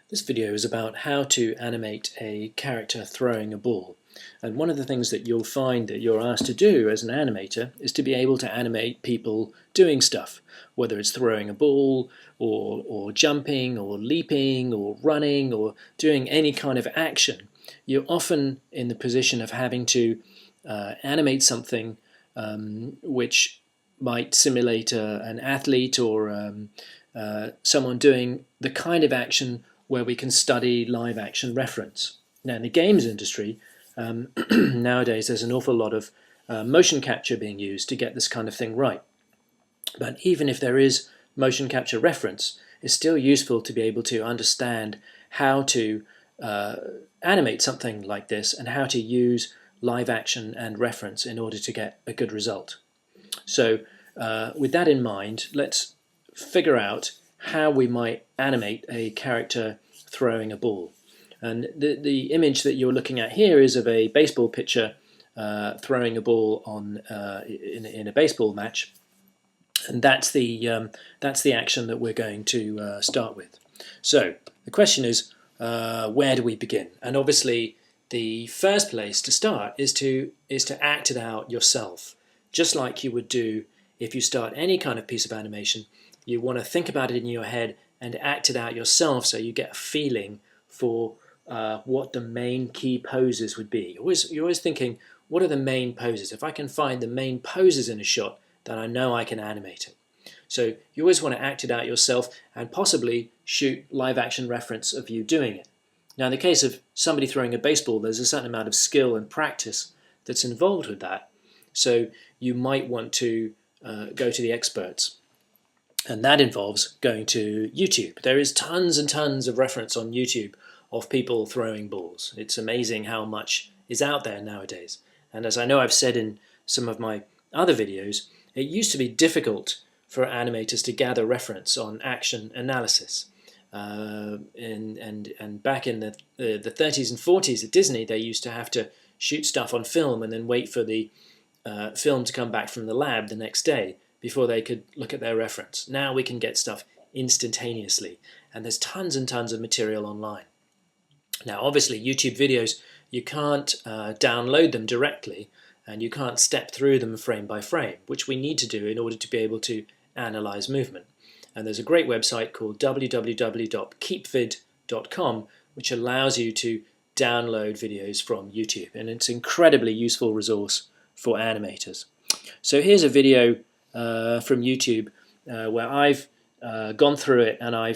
This video is about how to animate a character throwing a ball. And one of the things that you'll find that you're asked to do as an animator is to be able to animate people doing stuff, whether it's throwing a ball or jumping or leaping or running or doing any kind of action. You're often in the position of having to animate something which might simulate an athlete or someone doing the kind of action where we can study live action reference. Now in the games industry, nowadays there's an awful lot of motion capture being used to get this kind of thing right. But even if there is motion capture reference, it's still useful to be able to understand how to animate something like this and how to use live action and reference in order to get a good result. So with that in mind, let's figure out how we might animate a character throwing a ball. And the image that you're looking at here is of a baseball pitcher throwing a ball on in a baseball match, and that's the action that we're going to start with. So the question is, where do we begin? And obviously, the first place to start is to act it out yourself, just like you would do if you start any kind of piece of animation. You want to think about it in your head and act it out yourself, so you get a feeling for what the main key poses would be. You're always thinking, what are the main poses? If I can find the main poses in a shot, then I know I can animate it. So you always want to act it out yourself and possibly shoot live action reference of you doing it. Now in the case of somebody throwing a baseball, there's a certain amount of skill and practice that's involved with that. So you might want to go to the experts. And that involves going to YouTube. There is tons and tons of reference on YouTube of people throwing balls. It's amazing how much is out there nowadays. And as I know I've said in some of my other videos, it used to be difficult for animators to gather reference on action analysis. And back in the 30s and 40s at Disney, they used to have to shoot stuff on film and then wait for the film to come back from the lab the next day before they could look at their reference. Now we can get stuff instantaneously, and there's tons and tons of material online. Now obviously YouTube videos, you can't download them directly, and you can't step through them frame by frame, which we need to do in order to be able to analyze movement. And there's a great website called www.keepvid.com, which allows you to download videos from YouTube, and it's an incredibly useful resource for animators. So here's a video from YouTube where I've gone through it, and I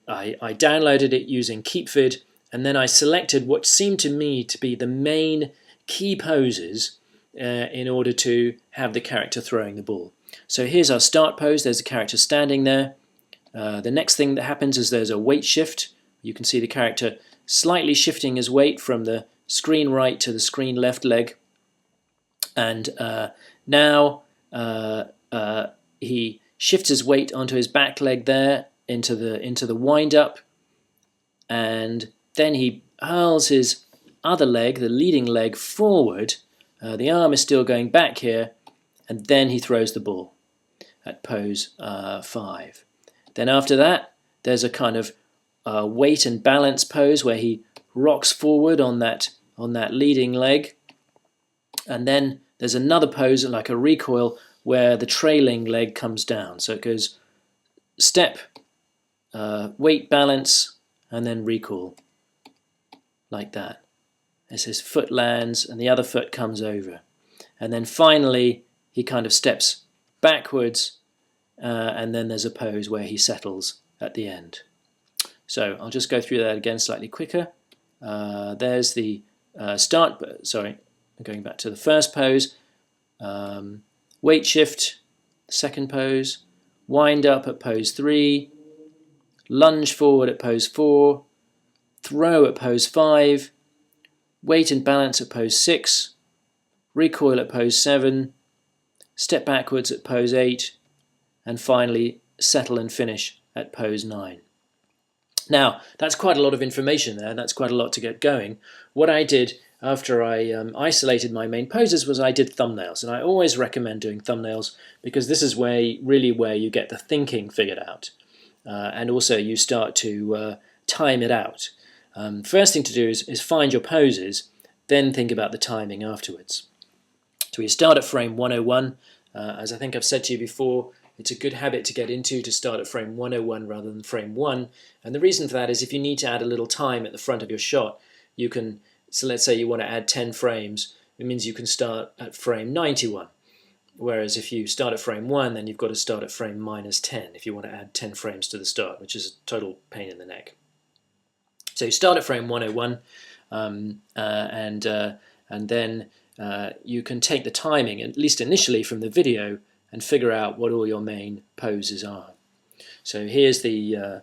downloaded it using KeepVid, and then I selected what seemed to me to be the main key poses in order to have the character throwing the ball. So here's our start pose. There's the character standing there. The next thing that happens is there's a weight shift. You can see the character slightly shifting his weight from the screen right to the screen left leg, and now he shifts his weight onto his back leg there into the wind-up, and then he hurls his other leg, the leading leg, forward. The arm is still going back here, and then he throws the ball at pose 5. Then after that, there's a kind of weight and balance pose where he rocks forward on that leading leg, and then there's another pose like a recoil where the trailing leg comes down. So it goes step, weight, balance, and then recoil, like that. As his foot lands and the other foot comes over. And then finally he kind of steps backwards, and then there's a pose where he settles at the end. So I'll just go through that again slightly quicker. There's the going back to the first pose, weight shift, second pose, wind up at pose 3, lunge forward at pose 4, throw at pose 5, weight and balance at pose 6, recoil at pose 7, step backwards at pose 8, and finally settle and finish at pose 9. Now, that's quite a lot of information there, that's quite a lot to get going. What I did after I isolated my main poses was I did thumbnails, and I always recommend doing thumbnails because this is really where you get the thinking figured out. and also you start to time it out. First thing to do is find your poses, then think about the timing afterwards. So we start at frame 101. As I think I've said to you before, it's a good habit to get into to start at frame 101 rather than frame 1. And the reason for that is if you need to add a little time at the front of your shot, you can, so let's say you want to add 10 frames, it means you can start at frame 91. Whereas if you start at frame 1, then you've got to start at frame -10 if you want to add 10 frames to the start, which is a total pain in the neck. So you start at frame 101, and then you can take the timing, at least initially from the video, and figure out what all your main poses are. So here's the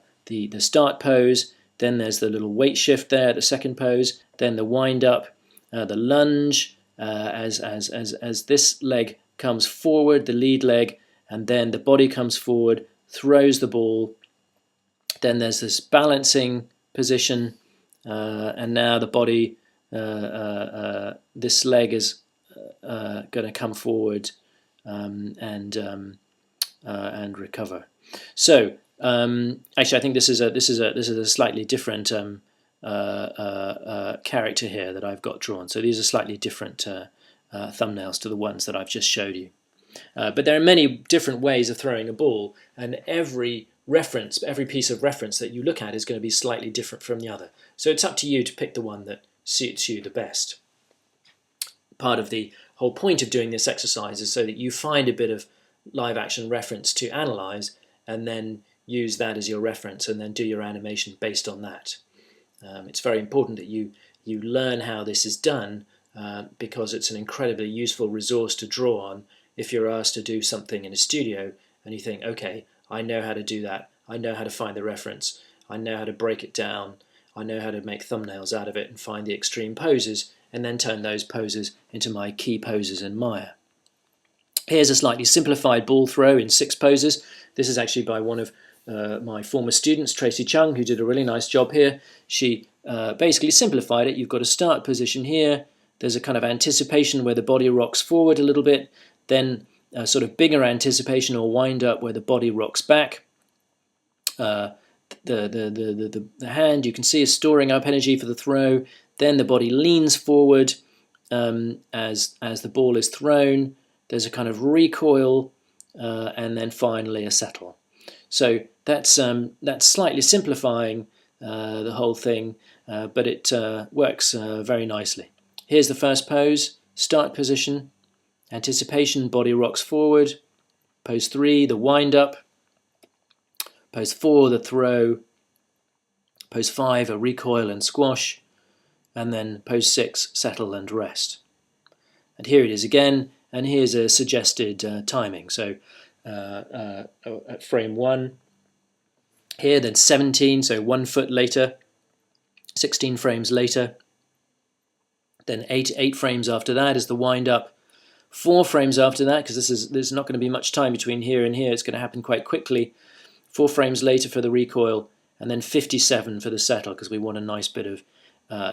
start pose, then there's the little weight shift there, the second pose, then the wind up, the lunge, as this leg comes forward, the lead leg, and then the body comes forward, throws the ball, then there's this balancing position, and now the body, this leg is going to come forward and recover. So actually, I think this is a slightly different character here that I've got drawn. So these are slightly different thumbnails to the ones that I've just showed you. But there are many different ways of throwing a ball, and every piece of reference that you look at is going to be slightly different from the other. So it's up to you to pick the one that suits you the best. Part of the whole point of doing this exercise is so that you find a bit of live action reference to analyze, and then use that as your reference, and then do your animation based on that. It's very important that you learn how this is done, because it's an incredibly useful resource to draw on if you're asked to do something in a studio and you think, okay, I know how to do that, I know how to find the reference, I know how to break it down, I know how to make thumbnails out of it and find the extreme poses, and then turn those poses into my key poses in Maya. Here's a slightly simplified ball throw in 6 poses. This is actually by one of my former students, Tracy Chung, who did a really nice job here. She basically simplified it. You've got a start position here, there's a kind of anticipation where the body rocks forward a little bit, then a sort of bigger anticipation or wind up where the body rocks back. The hand, you can see, is storing up energy for the throw. Then the body leans forward as the ball is thrown. There's a kind of recoil, and then finally a settle. So that's slightly simplifying the whole thing, but it works very nicely. Here's the first pose: start position, anticipation, body rocks forward. Pose 3, the wind up. Pose 4, the throw. Pose 5, a recoil and squash. And then pose 6, settle and rest. And here it is again, and here's a suggested timing. So at frame 1, here, then 17, so 1 foot later, 16 frames later, then 8 frames after that is the wind up, 4 frames after that, because there's not going to be much time between here and here, it's going to happen quite quickly, 4 frames later for the recoil, and then 57 for the settle, because we want a nice bit of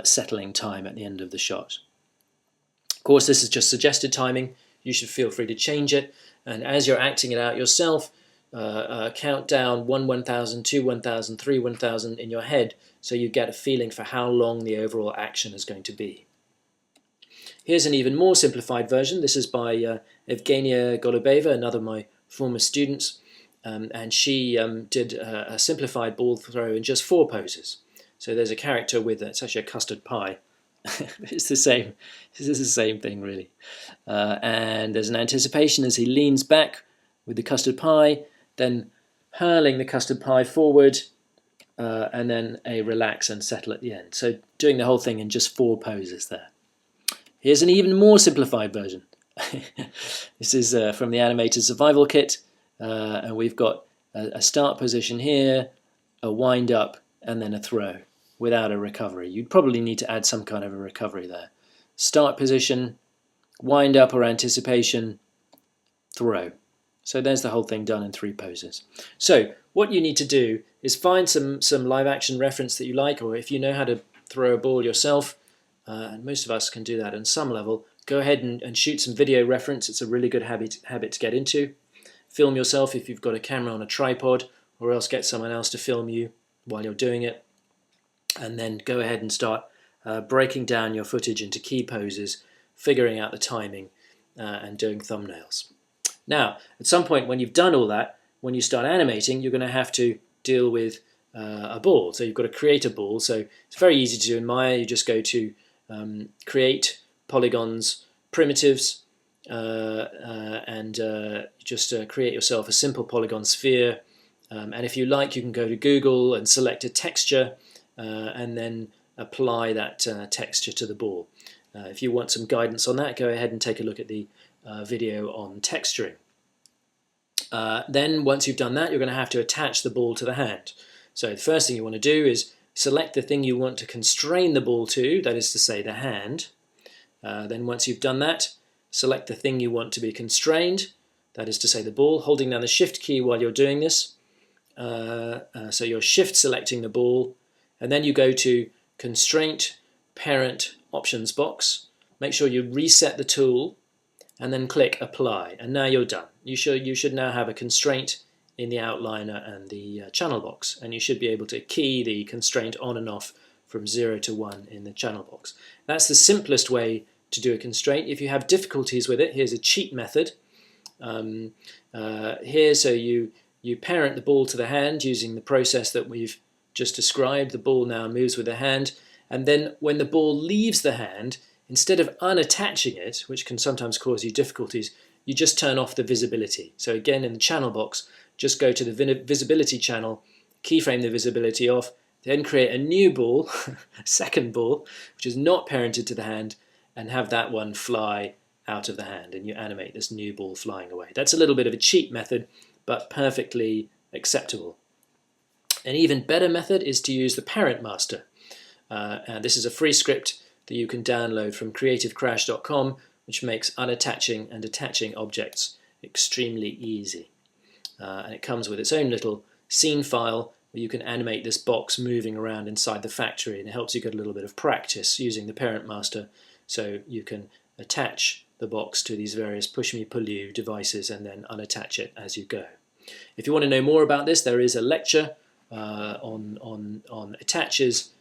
settling time at the end of the shot. Of course, this is just suggested timing. You should feel free to change it, and as you're acting it out yourself, count down 1 1000, 2 1000, 3 1000 in your head, so you get a feeling for how long the overall action is going to be. Here's an even more simplified version. This is by Evgenia Golubeva, another of my former students, and she did a simplified ball throw in just 4 poses. So there's a character with, it's actually a custard pie. It's the same. This is the same thing, really. And there's an anticipation as he leans back with the custard pie, then hurling the custard pie forward, and then a relax and settle at the end. So doing the whole thing in just 4 poses there. Here's an even more simplified version. This is from the Animator Survival Kit, and we've got a start position here, a wind up, and then a throw without a recovery. You'd probably need to add some kind of a recovery there. Start position, wind up or anticipation, throw. So there's the whole thing done in 3 poses. So what you need to do is find some live action reference that you like, or if you know how to throw a ball yourself, and most of us can do that on some level, go ahead and shoot some video reference. It's a really good habit to get into. Film yourself if you've got a camera on a tripod, or else get someone else to film you while you're doing it, and then go ahead and start breaking down your footage into key poses, figuring out the timing, and doing thumbnails. Now, at some point when you've done all that, when you start animating, you're going to have to deal with a ball. So you've got to create a ball. So it's very easy to do in Maya. You just go to Create, Polygons, Primitives, and just create yourself a simple polygon sphere. And if you like, you can go to Google and select a texture and then apply that texture to the ball. If you want some guidance on that, go ahead and take a look at the video on texturing. Then once you've done that, you're going to have to attach the ball to the hand. So the first thing you want to do is select the thing you want to constrain the ball to, that is to say the hand. Then once you've done that, select the thing you want to be constrained, that is to say the ball, holding down the Shift key while you're doing this. So you're Shift selecting the ball, and then you go to Constraint, Parent, Options box. Make sure you reset the tool, and then click Apply, and now you're done. You should now have a constraint in the outliner and the channel box, and you should be able to key the constraint on and off from 0 to 1 in the channel box. That's the simplest way to do a constraint. If you have difficulties with it, here's a cheat method. Here, so you parent the ball to the hand using the process that we've just described. The ball now moves with the hand, and then when the ball leaves the hand, instead of unattaching it, which can sometimes cause you difficulties, you just turn off the visibility. So again, in the channel box, just go to the visibility channel, keyframe the visibility off, then create a new ball, a second ball, which is not parented to the hand, and have that one fly out of the hand, and you animate this new ball flying away. That's a little bit of a cheat method, but perfectly acceptable. An even better method is to use the parent master. And this is a free script that you can download from creativecrash.com, which makes unattaching and attaching objects extremely easy. And it comes with its own little scene file where you can animate this box moving around inside the factory, and it helps you get a little bit of practice using the parent master, so you can attach the box to these various push me pull you devices and then unattach it as you go. If you want to know more about this, there is a lecture on attaches,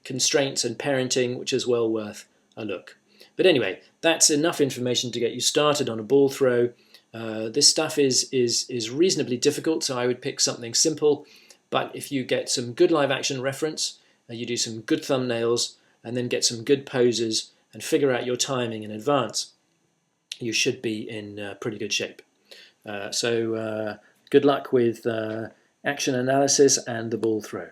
constraints and parenting, which is well worth a look. But anyway, that's enough information to get you started on a ball throw. This stuff is reasonably difficult, so I would pick something simple, but if you get some good live action reference, you do some good thumbnails, and then get some good poses and figure out your timing in advance, you should be in pretty good shape. So good luck with action analysis and the ball throw.